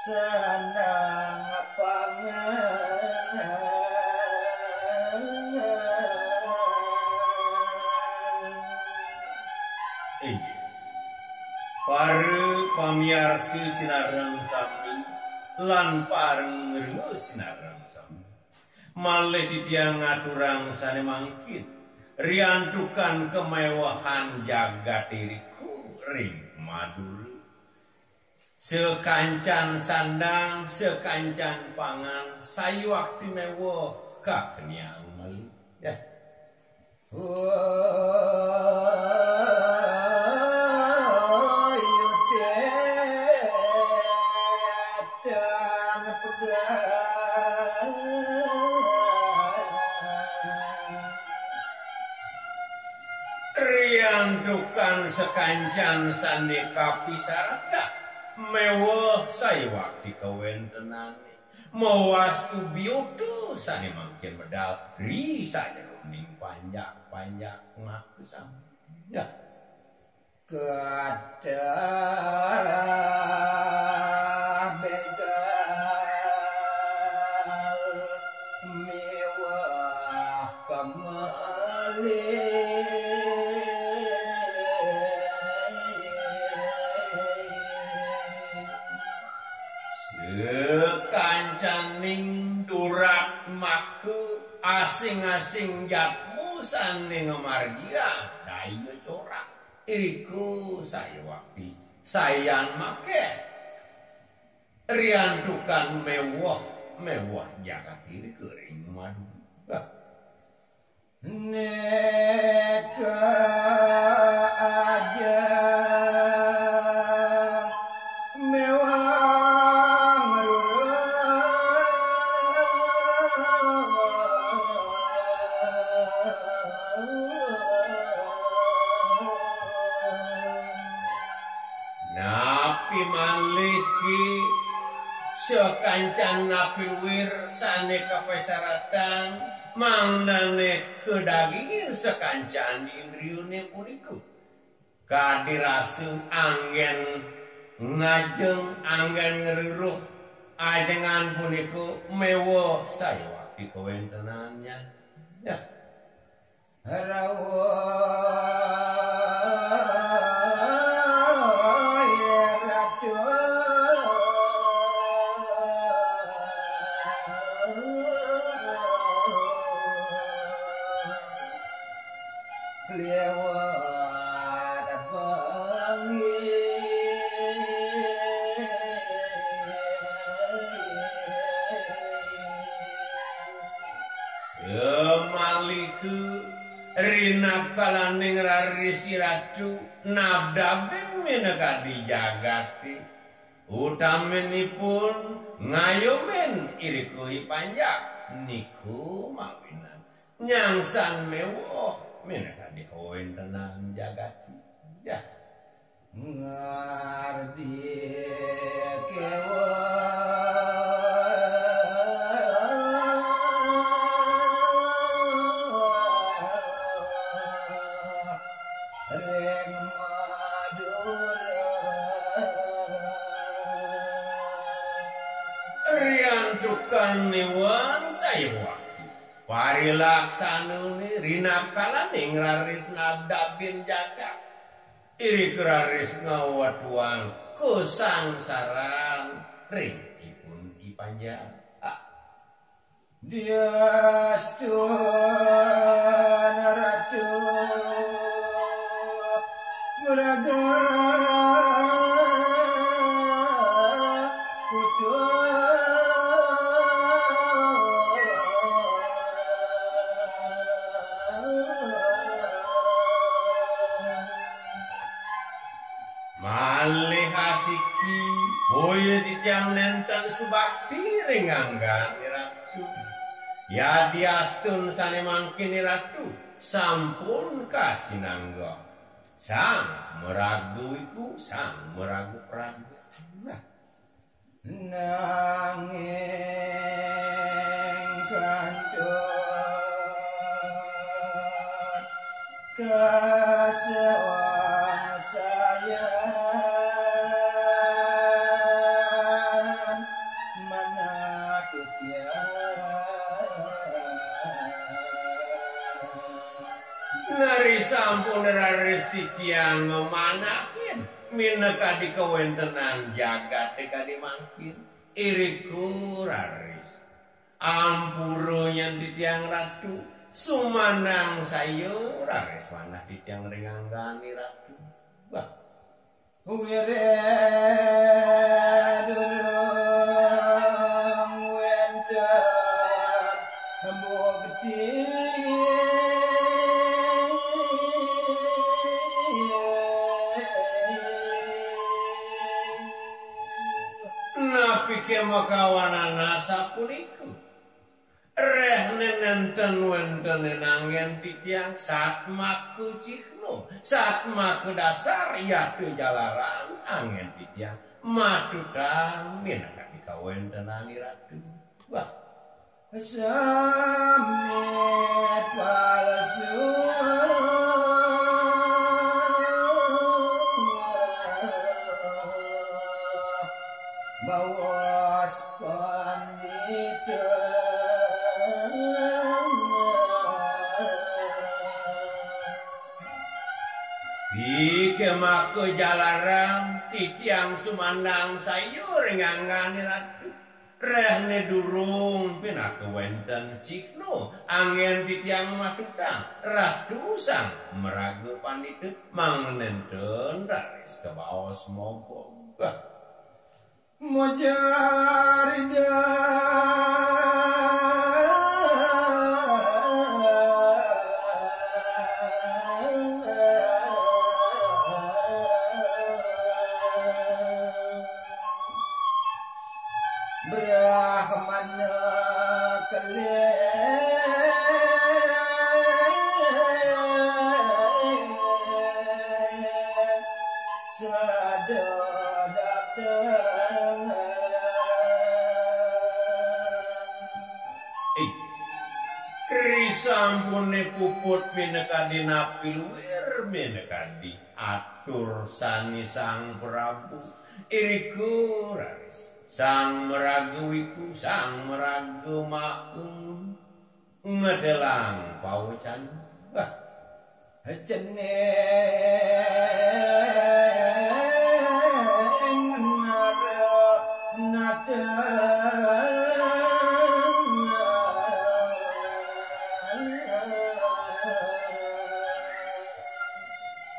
senang pangan pare pamiarsi sinareng sami lan pareng ngreungeus sinareng sami malih ditiang ngaturang sane mangkin riantukan kemewahan jagat diriku ring madura sekancan sandang sekancan pangan sayuak timewo kakeniang malih ya riantukan sekancan sandi kapisarata mewah sayuak dikawentenane mawastu bioto sane mangkin medal ri saja ning panjak ngakeusam ya kata begal mewah kembali sekancaning durak maku asing-asing jatmu sane ngamargia dayo corak iriku saya wakti sayan make riantukan mewah jagat diri kering madu neka aja sekancan napi wir sane kapesaratan mangnane kedagingin sekancan indriune puniku kadirasun anggen ngajeng anggen ngeruruh ajengan puniku mewo saya waktu kewentenannya ya Rina kalaning rarisi ratu nabdabin mineka dijagati utaminipun ngayomen iriku ipanjak niku mawinan nyangsan mewah mineka dikawentenan jagati ya ngardi riantukan niwang sayuak parilaksanune rinap kalaning raris nabdabin jagat iri keraris ngawatuan kusangsaran ring ipun ipanjang diastu naratu muraga malih asiki boyo titiang nenten subakti ringanggan ratu ya diastun sane mangkin ratu sampun kasinangga sang meragu iku sang meragu pragu nanging kandhut kasewang saya sampun raris titiang memanakin mineka di kawentenan jagat teka dimangkin iriku raris ampurunya titiang ratu sumanang sayo raris manah titiang renganggani ratu bah Wire durung wenten bukti napi kemakawanana sapuniku reh nenten wenten nenangen titiang saat maku cikno saat maku dasar yatu jalaran angen titiang matutang minaka dikawenten ratu wah samit palsu bawas pandita Bikemak ke jalaran titiang sumandang sayur ngangani ratu rehne durung pina kewenten cikno angin titiang matutang ratu sang meragu pandita mangnenten raris ke bawas mompong Mujarida Brahmana kalian sadadakan Risampune puput minekadi napi luwir minekadi atur sani sang Prabu iriku raris sang meragu wiku sang meragu maung ngedelang paucan bah jeneng nada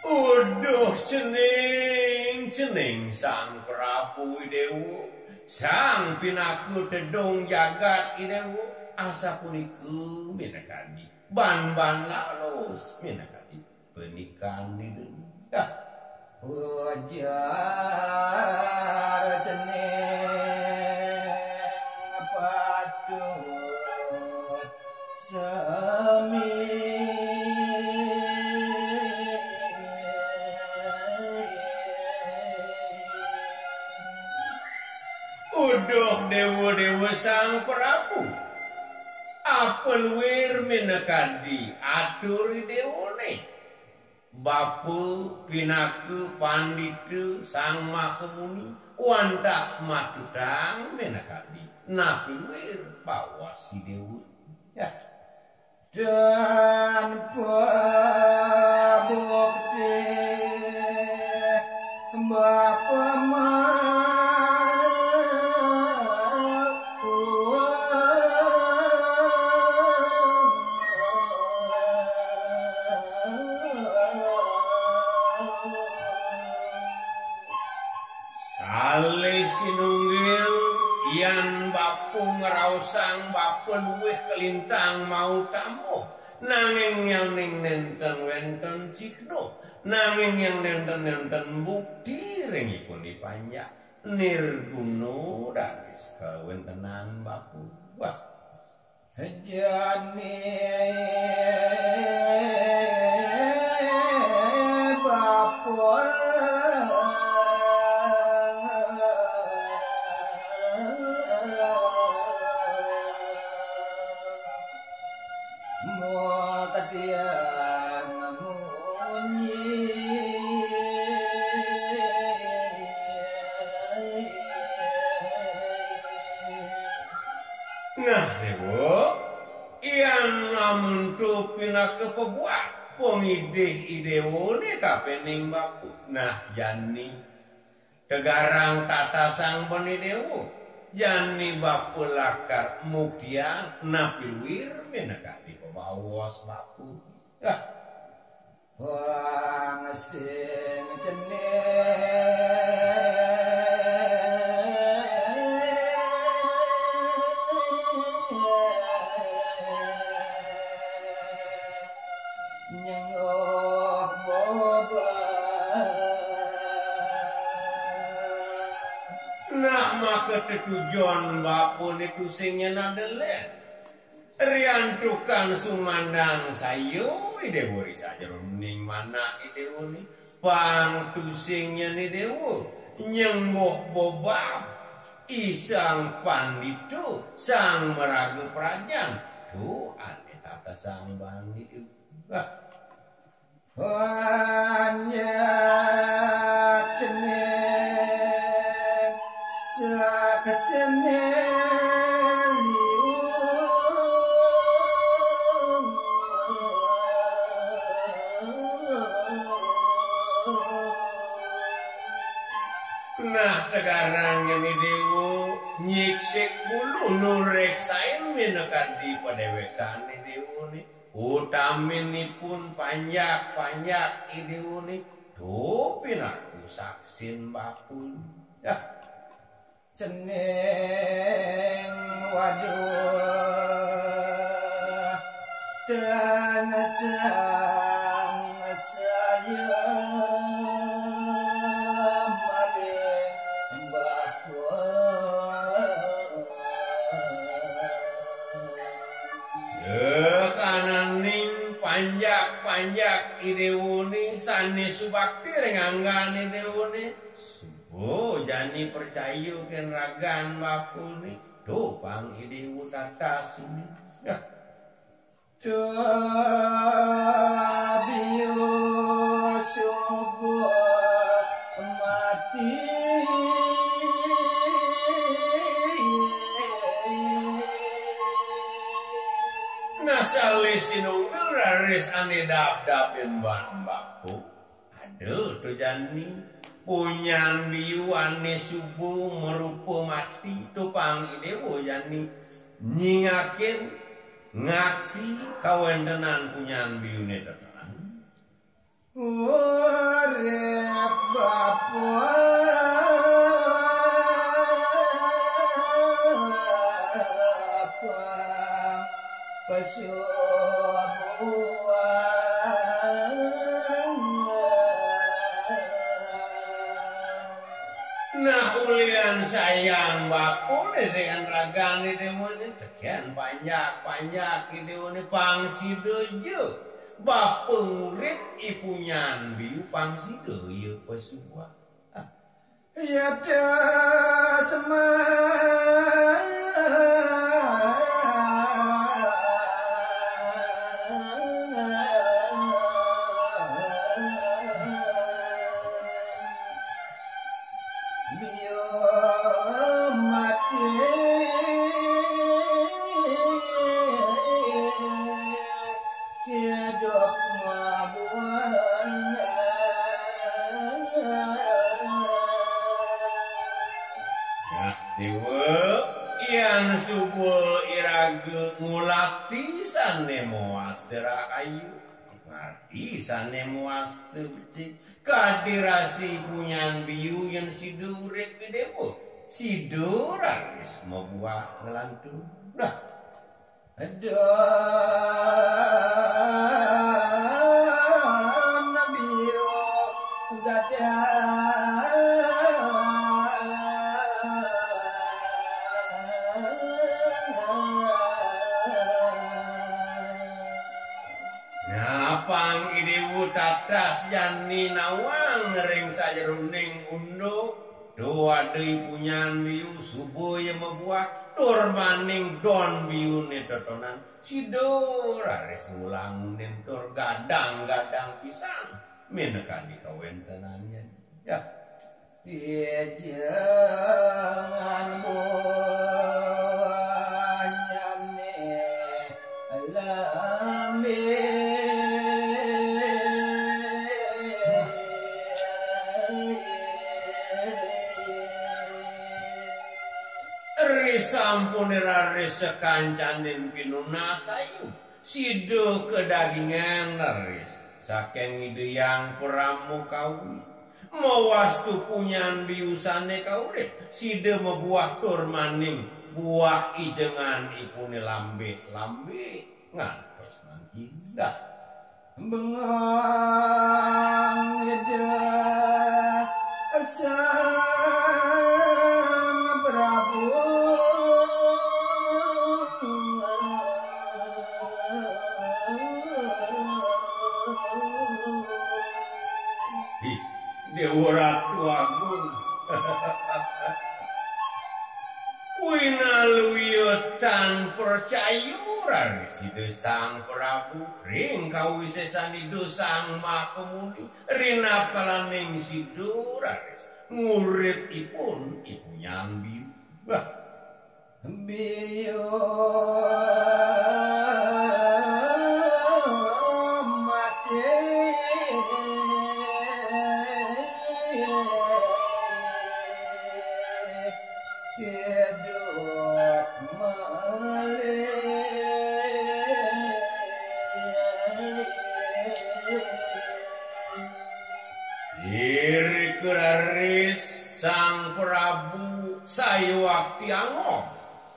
uduh cening sang Prabu Idewo sang pinaku tedong jagat idewo asa puniku minakadi ban lalus minakadi pernikahan itu ujar jeneng patut sami uduh dewa sang Prabu apel wir minakadi atur dewone bapu pinaku panditu sang mahamuni wanda matutang minakadi napi wir bawasi dewa ya dan pabukti bapa sinunggil yan bapu ngerausang bapen weh kelintang mau tamu nanging yang nenten wenten cikno nanging yang nenten bukti rengipun dipanjak nirguno daris kewentenan bapu wah jani bapu nah dewo iyan namun tu pina kepebuat pengide-idewone kapening bapu. Nah jani tegarang tata sang penidewo jani bapu lakar mukian napilwir meneka di pebawas bapu. Wang sing jeneng nyengoh boba. Nah maka tujuan bapun itu singnya nadele riantukan sumandang sayo idewo saja ning mana idewo ni pang tusingnya ni dewo nyengoh bobab isang panditu sang meragu prajan tu ane tata sang banditu Hanya ceneng sakasene nah tegarang yang dewo nyiksik bulu nureksain menekan di padewekan dewo ni utaminipun panjak idewo ni tuh pinaku saksin bapun ceneng waduh dan sang saya panjak idewone sane subakti rengangan idewone subuh jani percaya ken ragan bapune do pang idewu tata suni Biyo subuh mati nasale sinunggal raris ane dap-dapin ban bapu aduh tuh jani punyan biu ane subuh merupa mati tuh pang idewu jani nyingakin ngaksi kawendenan punyan biu ne tenan urip bapa nah ulian sayang bapu dengan ragane demone tekian panjak ideone pangsidejo bapu murid ipunyan biu pangsidejo pesua ya semua ngulati sane moas tera kayu ngarti sane moas tebeci kadirasi punyan biu yang sidurek dewo sidoraris mau buah ngelantu dah nabi gada pang idewu tatas jani nawang ring sajeruning undo doa deui punyan biu subuh yang membuat tur maning don biu ne totonan sidor ares ulang nentur gadang-gadang pisan menekan di kawentenannya ya jangan Risampun raris sekancanin pinuna sayu sido kedagingan raris saking ide yang pramu kawi mawastu punyan biusane kaurip side mebuah tur maning buah ijengan ipune lambe ngantos mangkindah bengang ida sang Prabu Dewa Ratu Agung winaluyutan percayu sida Sang Prabu ring kawisesani Sang Mahamuni rina kalaning sida raris nguripipun ibu nyambi biyo Sang Prabu sayuwakti angom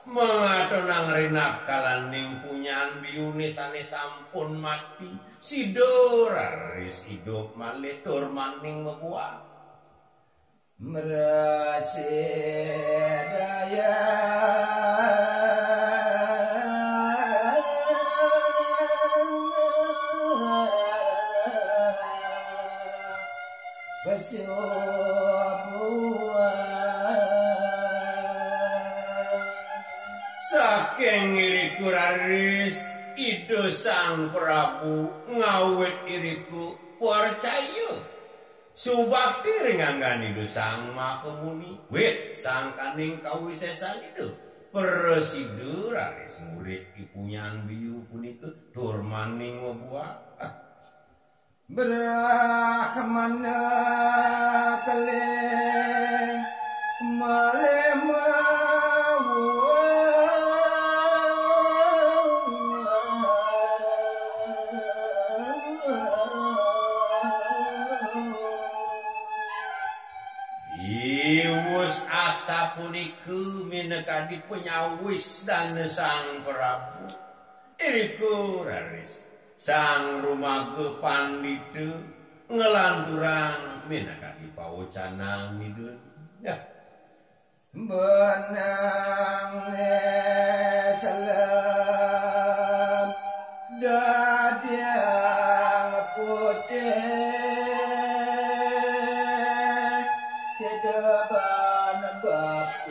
mengatonang rina kalaning punyan biyune sane sampun mati sido raris hidup malih tur maning mebuah merasidaya saking iriku raris ido Sang Prabu ngawit iriku percaya subakti ringangan ido Sang Mahamuni wit sangkaning kawisesan ido peresidu raris murid ipunyan biyu punika tur maning mebuah Brahmana kaleng malemawu iwus asa puniku minekadi penyawis dan Sang Prabu iriku raris Sang Rumaga Pandita ngelanturang minakadi pawocanan midun ya benang salam dadiang putih sedepan bakwa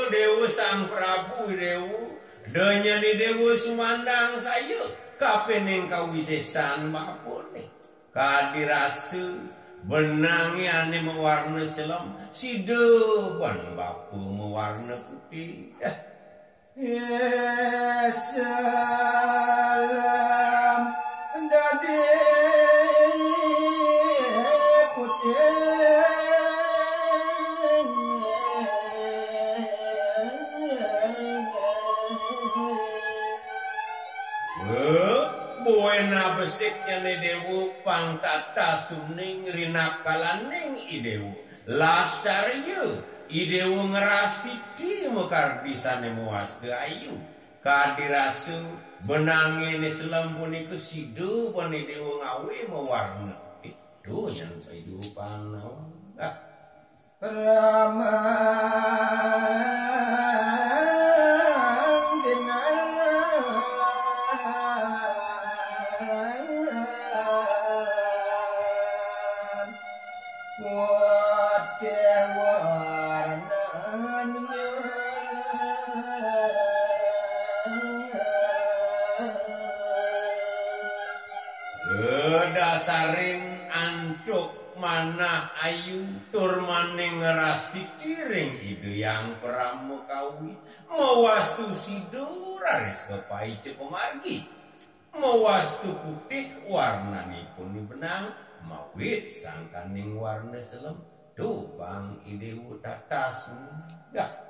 Dewa Sang Prabu Dewa denyani Dewa sumandang saya kapening kawisesan mapune kadirasu benangi ane mewarna selam sida ban bapu mewarna putih salam dadi putih buena besiknya ni Dewa pangtata suning rina kalaning idewu lascarya idewu ngerastiti mekar bisane muaste ayu kadirasu benangi ni selambuni kesidu pani Dewa ngawe mewarna itu yang kehidupan Rama dasaring ancuk manah ayu tur maning ngerasti tiring ide yang pramukawi mawastu sido raris kepaice pemargi mawastu putih warnanipun benang mawit sangkaning warna selem tupang ide tatas dah